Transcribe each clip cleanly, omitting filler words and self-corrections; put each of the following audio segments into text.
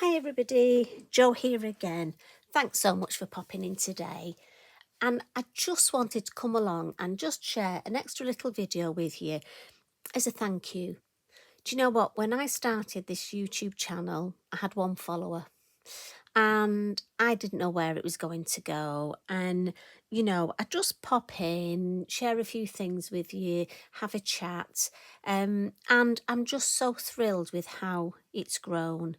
Hi everybody, Jo here again. Thanks so much for popping in today. And I just wanted to come along and just share an extra little video with you as a thank you. Do you know what? When I started this YouTube channel, I had one follower and I didn't know where it was going to go. And, I just pop in, share a few things with you, have a chat. And I'm just so thrilled with how it's grown.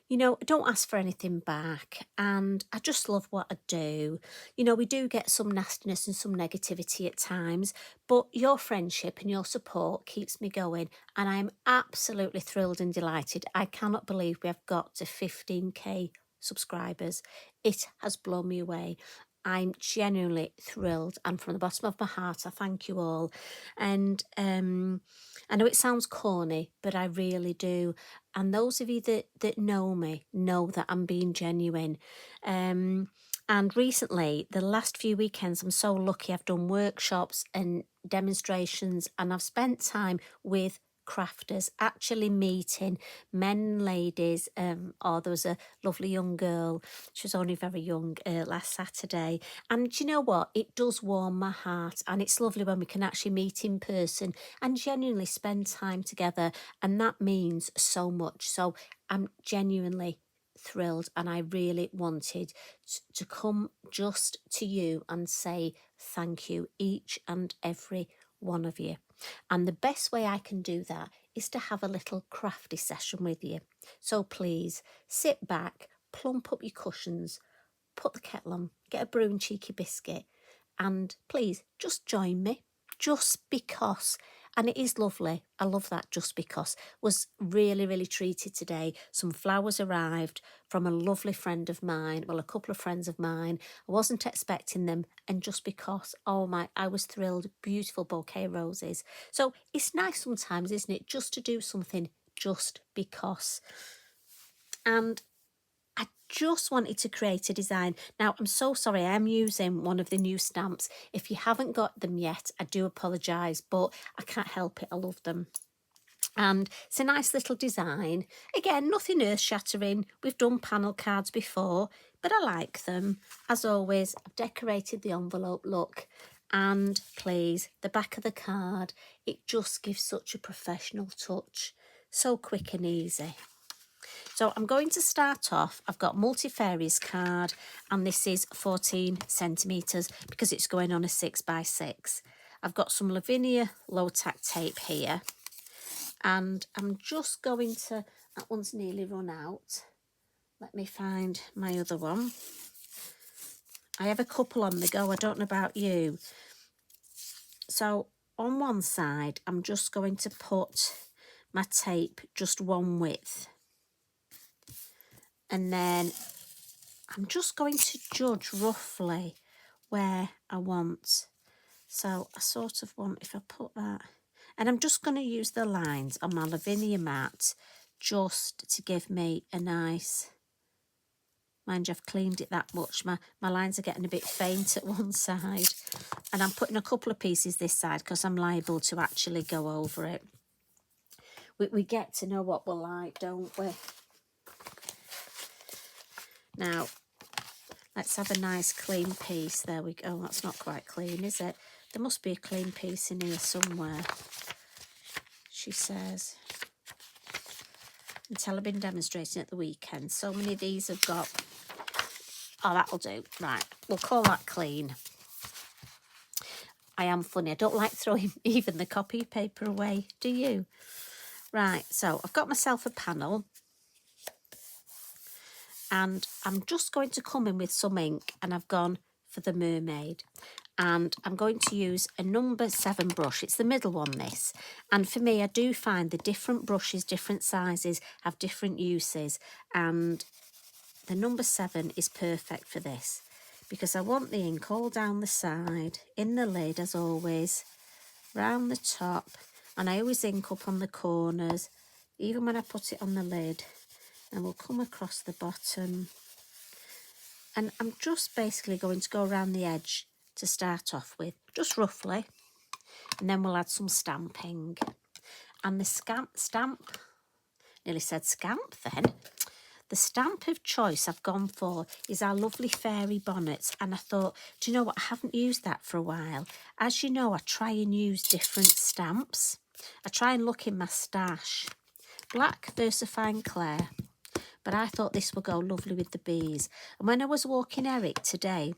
I don't ask for anything back, and I just love what I do. We do get some nastiness and some negativity at times, but your friendship and your support keeps me going, and I'm absolutely thrilled and delighted. I cannot believe we have got to 15k subscribers. It has blown me away. I'm genuinely thrilled, and from the bottom of my heart, I thank you all. And I know it sounds corny, but I really do. And those of you that know me know that I'm being genuine. And recently, the last few weekends, I'm so lucky. I've done workshops and demonstrations, and I've spent time with crafters, actually meeting men and ladies. There was a lovely young girl. She was only very young last Saturday. And do you know what? It does warm my heart. And it's lovely when we can actually meet in person and genuinely spend time together. And that means so much. So I'm genuinely thrilled, and I really wanted to come just to you and say thank you, each and every one of you. And the best way I can do that is to have a little crafty session with you. So please sit back, plump up your cushions, put the kettle on, get a brew and cheeky biscuit, and please just join me, just because. And it is lovely. I love that just because. Was really, really treated today. Some flowers arrived from a lovely friend of mine, well, a couple of friends of mine. I wasn't expecting them, and just because, I was thrilled. Beautiful bouquet of roses. So it's nice sometimes, isn't it, just to do something just because. And I just wanted to create a design. Now, I'm so sorry, I am using one of the new stamps. If you haven't got them yet, I do apologise, but I can't help it. I love them. And it's a nice little design. Again, nothing earth-shattering. We've done panel cards before, but I like them. As always, I've decorated the envelope look. And please, the back of the card, it just gives such a professional touch. So quick and easy. So I'm going to start off. I've got Multifarious card, and this is 14 centimetres because it's going on a 6x6. I've got some Lavinia low tack tape here, and I'm just going to, that one's nearly run out. Let me find my other one. I have a couple on the go. I don't know about you. So on one side, I'm just going to put my tape just one width. And then I'm just going to judge roughly where I want. So I sort of want, if I put that, and I'm just going to use the lines on my Lavinia mat just to give me a nice, mind you, I've cleaned it that much. My lines are getting a bit faint at one side, and I'm putting a couple of pieces this side because I'm liable to actually go over it. We get to know what we're like, don't we? Now, let's have a nice clean piece. There we go. That's not quite clean, is it? There must be a clean piece in here somewhere, she says. Until I've been demonstrating at the weekend. So many of these have got... Oh, that'll do. Right, we'll call that clean. I am funny. I don't like throwing even the copy paper away. Do you? Right, so I've got myself a panel. And I'm just going to come in with some ink, and I've gone for the Mermaid. And I'm going to use a number 7 brush. It's the middle one, this. And for me, I do find the different brushes, different sizes, have different uses. And the number 7 is perfect for this, because I want the ink all down the side, in the lid as always, round the top. And I always ink up on the corners, even when I put it on the lid. And we'll come across the bottom. And I'm just basically going to go around the edge to start off with, just roughly. And then we'll add some stamping. And the stamp, nearly said scamp then. The stamp of choice I've gone for is our lovely Fairy Bonnets, and I thought, do you know what, I haven't used that for a while. As you know, I try and use different stamps. I try and look in my stash. Black Versafine Clair, but I thought this would go lovely with the bees. And when I was walking Eric today,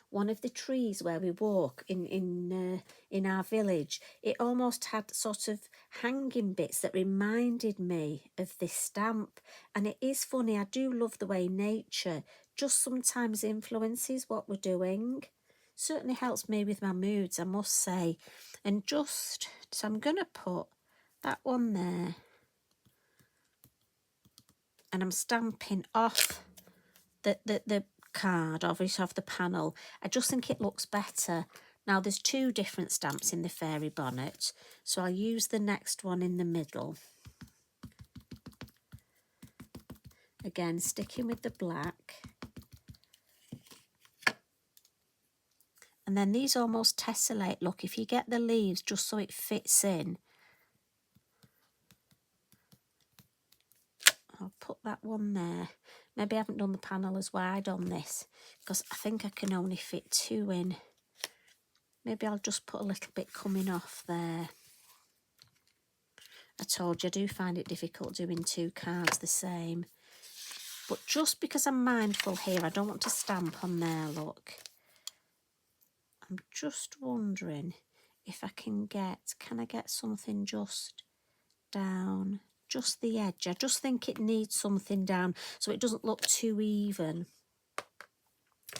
one of the trees where we walk in our village, it almost had sort of hanging bits that reminded me of this stamp. And it is funny, I do love the way nature just sometimes influences what we're doing. Certainly helps me with my moods, I must say. And so I'm going to put that one there. And I'm stamping off the card, obviously off the panel. I just think it looks better. Now there's two different stamps in the Fairy Bonnet, so I'll use the next one in the middle. Again, sticking with the black. And then these almost tessellate. Look, if you get the leaves just so it fits in. I'll put that one there. Maybe I haven't done the panel as wide on this because I think I can only fit two in. Maybe I'll just put a little bit coming off there. I told you I do find it difficult doing two cards the same. But just because I'm mindful here, I don't want to stamp on there, look. I'm just wondering if I can I get something just down, just the edge. I just think it needs something down so it doesn't look too even.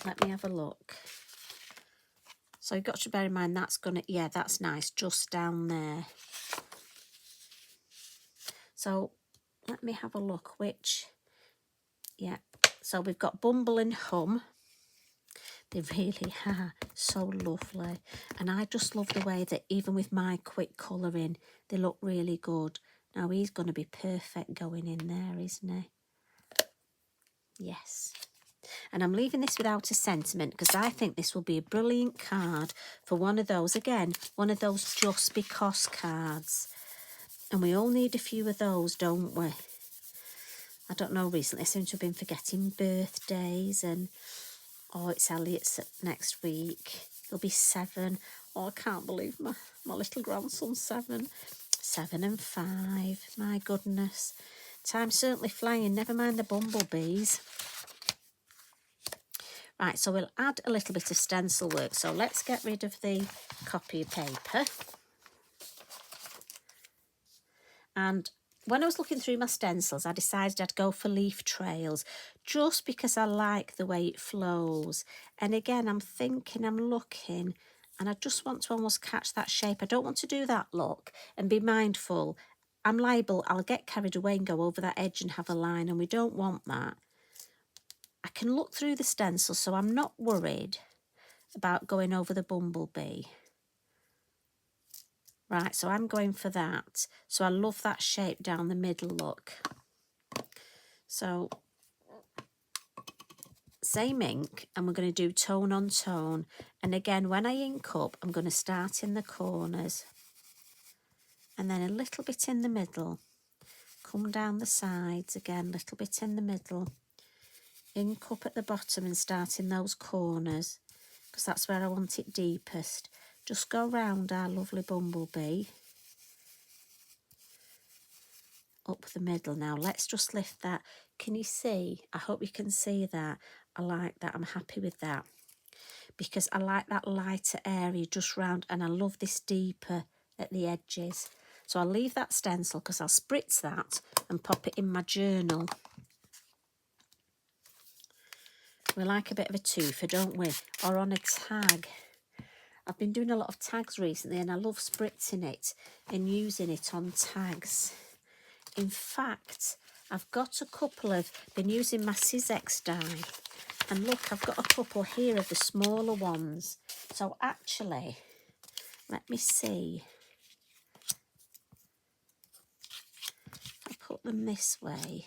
Let me have a look. So you've got to bear in mind that's gonna, yeah, that's nice, just down there. So let me have a look which, yeah. So we've got Bumble and Hum. They really are so lovely. And I just love the way that even with my quick colouring, they look really good. Now he's going to be perfect going in there, isn't he? Yes. And I'm leaving this without a sentiment because I think this will be a brilliant card for one of those, again, one of those just because cards. And we all need a few of those, don't we? I don't know, recently I seem to have been forgetting birthdays and, oh, it's Elliot's next week. He'll be 7. Oh, I can't believe my little grandson's 7. 7 and 5, my goodness. Time's certainly flying, never mind the bumblebees. Right, so we'll add a little bit of stencil work. So let's get rid of the copy paper. And when I was looking through my stencils, I decided I'd go for leaf trails just because I like the way it flows. And again, I'm thinking, I'm looking, and I just want to almost catch that shape. I don't want to do that look and be mindful. I'm liable, I'll get carried away and go over that edge and have a line, and we don't want that. I can look through the stencil, so I'm not worried about going over the bumblebee. Right, so I'm going for that. So I love that shape down the middle, look. So, same ink, and we're going to do tone on tone. And again, when I ink up, I'm going to start in the corners. And then a little bit in the middle. Come down the sides, again, a little bit in the middle. Ink up at the bottom and start in those corners, because that's where I want it deepest. Just go round our lovely bumblebee. Up the middle now. Let's just lift that. Can you see? I hope you can see that. I like that. I'm happy with that. Because I like that lighter area just round, and I love this deeper at the edges. So I'll leave that stencil because I'll spritz that and pop it in my journal. We like a bit of a twofer, don't we? Or on a tag. I've been doing a lot of tags recently, and I love spritzing it and using it on tags. In fact, I've got a couple of, been using my Sizex die. And look, I've got a couple here of the smaller ones. So actually, let me see. I'll put them this way.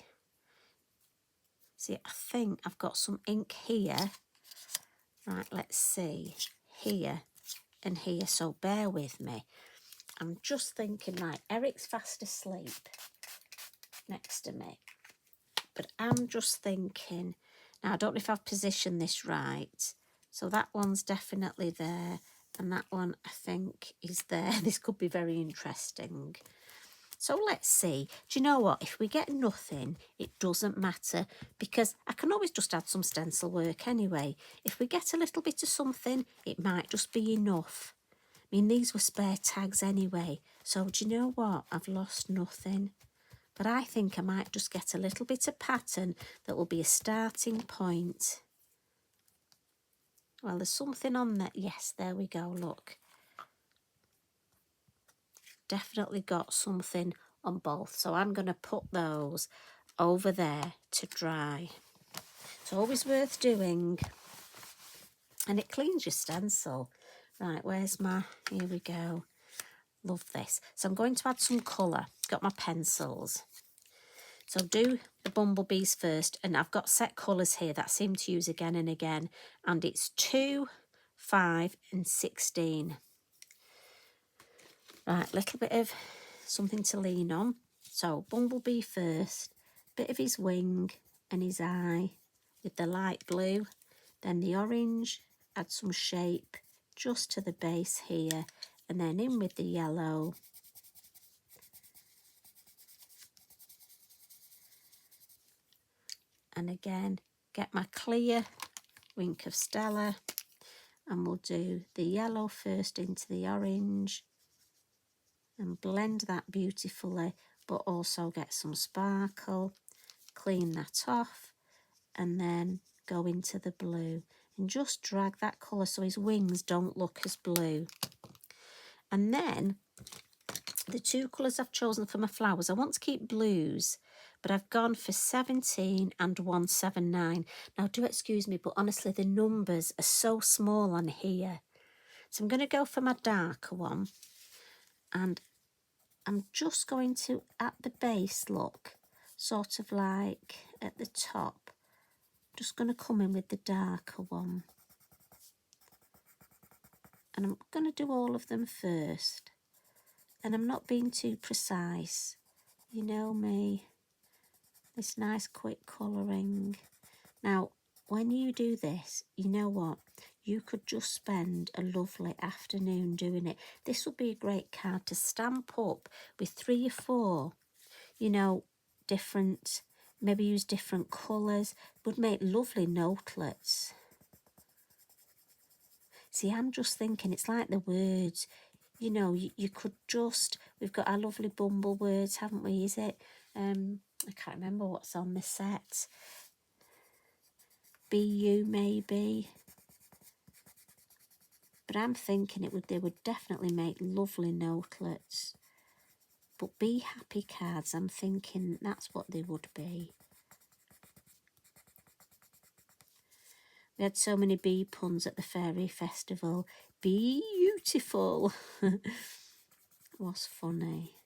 See, I think I've got some ink here. Right, let's see. Here and here, so bear with me. I'm just thinking, right, Eric's fast asleep next to me. but I'm just thinking, now I don't know if I've positioned this right. So that one's definitely there, and that one I think is there. This could be very interesting. So let's see. Do you know what? If we get nothing, it doesn't matter, because I can always just add some stencil work anyway. If we get a little bit of something, it might just be enough. I mean, these were spare tags anyway. So do you know what? I've lost nothing. But I think I might just get a little bit of pattern that will be a starting point. Well, there's something on there. Yes, there we go, look. Definitely got something on both. So I'm going to put those over there to dry. It's always worth doing. And it cleans your stencil. Right, where's my... Here we go. Love this. So I'm going to add some colour. Got my pencils. So do the bumblebees first. And I've got set colours here that I seem to use again and again. And it's 2, 5 and 16. Right, little bit of something to lean on. So bumblebee first, bit of his wing and his eye with the light blue, then the orange, add some shape just to the base here, and then in with the yellow. And again, get my clear wink of Stella, and we'll do the yellow first into the orange and blend that beautifully, but also get some sparkle, clean that off, and then go into the blue and just drag that colour so his wings don't look as blue. And then the two colours I've chosen for my flowers, I want to keep blues, but I've gone for 17 and 179. Now do excuse me, but honestly the numbers are so small on here. So I'm going to go for my darker one, and I'm just going to, at the base, look, sort of like at the top, just going to come in with the darker one. And I'm going to do all of them first. And I'm not being too precise. You know me, this nice quick colouring. Now, when you do this, you know what? You could just spend a lovely afternoon doing it. This would be a great card to stamp up with 3 or 4, you know, different, maybe use different colours. Would make lovely notelets. See, I'm just thinking, it's like the words, you know, you could just, we've got our lovely Bumble words, haven't we? Is it, I can't remember what's on the set. Be you, maybe. But I'm thinking they would definitely make lovely notelets. But be happy cards, I'm thinking that's what they would be. We had so many bee puns at the fairy festival. Beautiful. Was funny.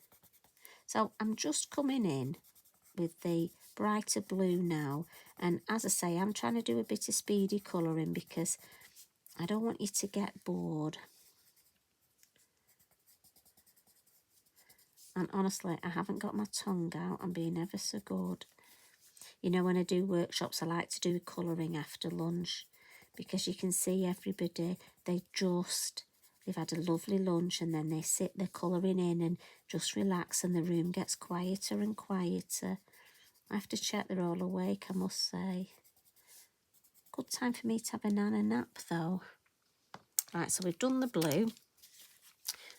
So I'm just coming in with the brighter blue now. And as I say, I'm trying to do a bit of speedy colouring because I don't want you to get bored. And honestly, I haven't got my tongue out. I'm being ever so good. You know, when I do workshops, I like to do colouring after lunch because you can see everybody, they've had a lovely lunch and then they sit, they're colouring in and just relax, and the room gets quieter and quieter. I have to check they're all awake, I must say. Good time for me to have a nap though. Right, so we've done the blue.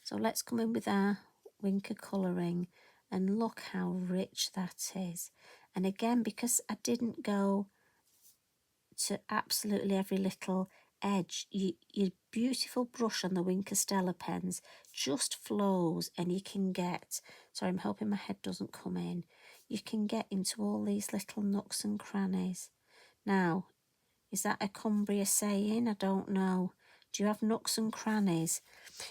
So let's come in with our winker colouring and look how rich that is. And again, because I didn't go to absolutely every little edge, your beautiful brush on the Winker Stella pens just flows, and you can get, sorry, I'm hoping my head doesn't come in, you can get into all these little nooks and crannies. Now, is that a Cumbria saying? I don't know. Do you have nooks and crannies?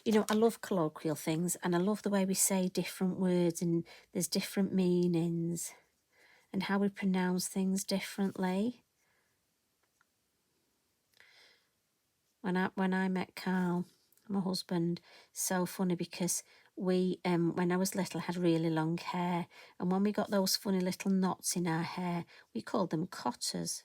You know, I love colloquial things, and I love the way we say different words and there's different meanings and how we pronounce things differently. When I met Carl, my husband, so funny because we, when I was little, had really long hair. And when we got those funny little knots in our hair, we called them cotters.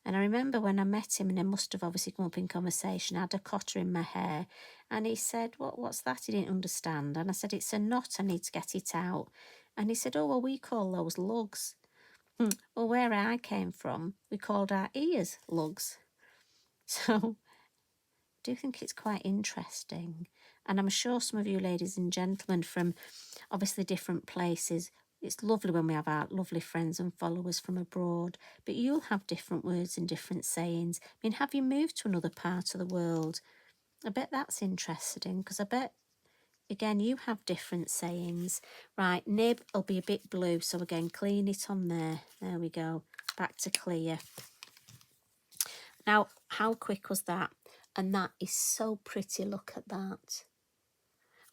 And I remember when I met him, and I must have obviously come up in conversation, I had a cotter in my hair. And he said, what's that? He didn't understand. And I said, it's a knot, I need to get it out. And he said, oh, well, we call those lugs. Well, where I came from, we called our ears lugs. So I do think it's quite interesting. And I'm sure some of you ladies and gentlemen from obviously different places, it's lovely when we have our lovely friends and followers from abroad, but you'll have different words and different sayings. I mean, have you moved to another part of the world? I bet that's interesting, because I bet, again, you have different sayings. Right, nib will be a bit blue, so again, clean it on there. There we go, back to clear. Now, how quick was that? And that is so pretty, look at that.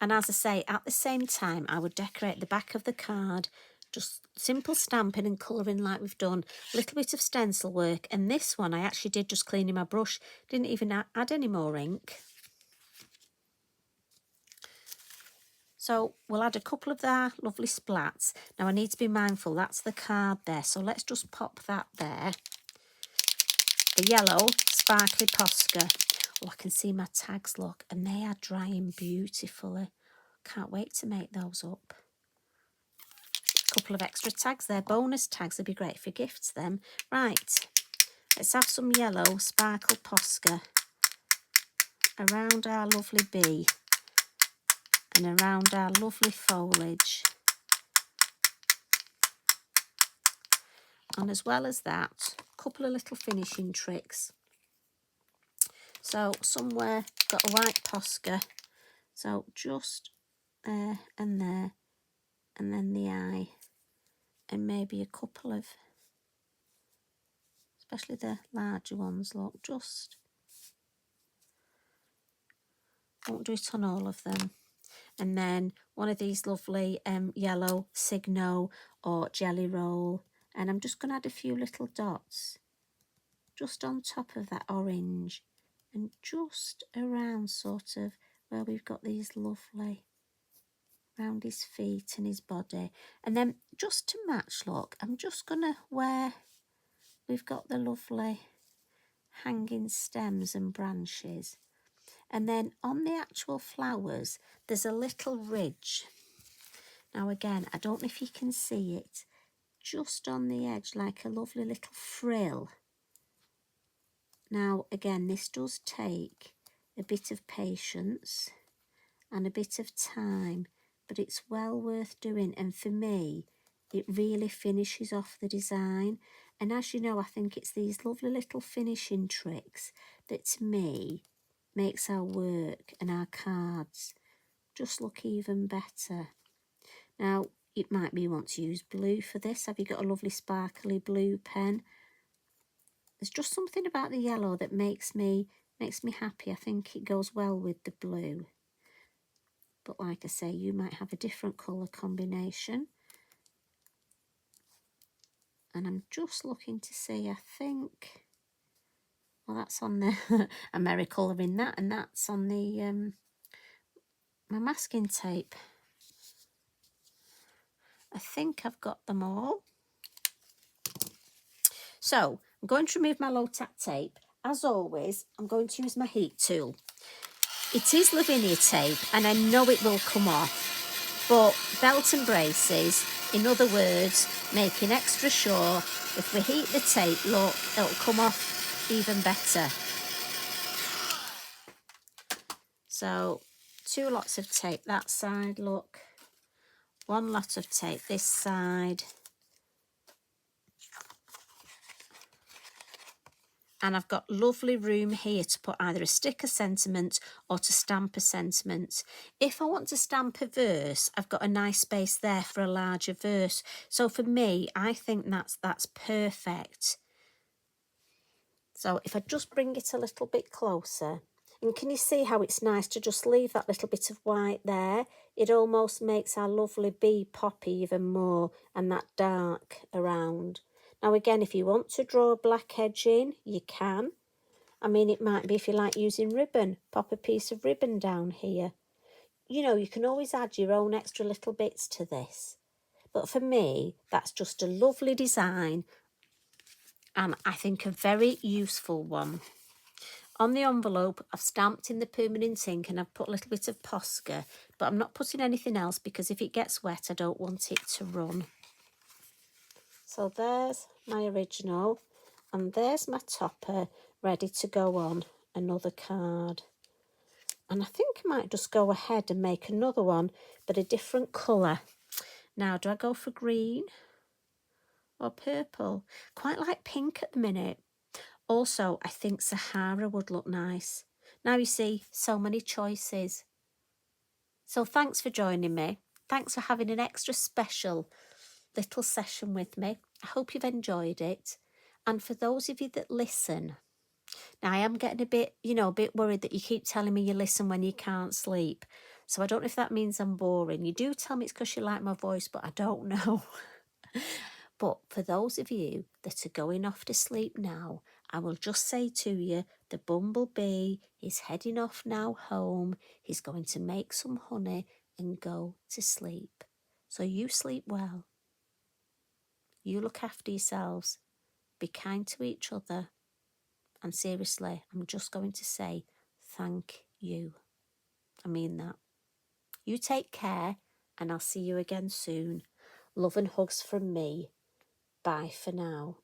And as I say, at the same time, I would decorate the back of the card, just simple stamping and colouring like we've done, a little bit of stencil work. And this one I actually did just cleaning my brush, didn't even add any more ink. So we'll add a couple of our lovely splats. Now I need to be mindful, that's the card there, so let's just pop that there. The yellow sparkly Posca. Oh, I can see my tags, look, and they are drying beautifully. Can't wait to make those up. A couple of extra tags there, bonus tags, would be great for gifts them. Right, let's have some yellow sparkle Posca around our lovely bee and around our lovely foliage. And as well as that, a couple of little finishing tricks. So somewhere got a white Posca, so just there, and then the eye, and maybe a couple of, especially the larger ones, look, just, won't do it on all of them. And then one of these lovely yellow Signo or Jelly Roll, and I'm just going to add a few little dots just on top of that orange, and just around sort of where we've got these lovely, around his feet and his body. And then just to match, look, I'm just going to, where we've got the lovely hanging stems and branches, and then on the actual flowers there's a little ridge. Now again, I don't know if you can see it, just on the edge, like a lovely little frill. Now again, this does take a bit of patience and a bit of time, but it's well worth doing, and for me it really finishes off the design. And as you know, I think it's these lovely little finishing tricks that to me makes our work and our cards just look even better. Now it might be you want to use blue for this. Have you got a lovely sparkly blue pen? There's just something about the yellow that makes me happy. I think it goes well with the blue. But like I say, you might have a different colour combination. And I'm just looking to see, I think, well, that's on the Americolour in that, and that's on the my masking tape. I think I've got them all. So I'm going to remove my low tack tape. As always, I'm going to use my heat tool. It is Lavinia tape, and I know it will come off, but belt and braces, in other words, making extra sure if we heat the tape, look, it'll come off even better. So 2 lots of tape that side, look, 1 lot of tape this side, and I've got lovely room here to put either a sticker sentiment or to stamp a sentiment. If I want to stamp a verse, I've got a nice space there for a larger verse. So for me, I think that's perfect. So if I just bring it a little bit closer, and can you see how it's nice to just leave that little bit of white there? It almost makes our lovely bee pop even more, and that dark around. Now again, if you want to draw a black edge in, you can. I mean, it might be if you like using ribbon, pop a piece of ribbon down here. you know, you can always add your own extra little bits to this. But for me, that's just a lovely design, and I think a very useful one. On the envelope, I've stamped in the permanent ink and I've put a little bit of Posca, but I'm not putting anything else because if it gets wet, I don't want it to run. So there's my original, and there's my topper ready to go on another card. And I think I might just go ahead and make another one, but a different colour. Now, do I go for green or purple? Quite like pink at the minute. Also, I think Sahara would look nice. Now you see, so many choices. So thanks for joining me. Thanks for having an extra special little session with me. I hope you've enjoyed it. And for those of you that listen, now I am getting a bit, a bit worried that you keep telling me you listen when you can't sleep. So I don't know if that means I'm boring. You do tell me it's because you like my voice, but I don't know. But for those of you that are going off to sleep now, I will just say to you, the bumblebee is heading off now home. He's going to make some honey and go to sleep. So you sleep well. You look after yourselves. Be kind to each other. And seriously, I'm just going to say thank you. I mean that. You take care, and I'll see you again soon. Love and hugs from me. Bye for now.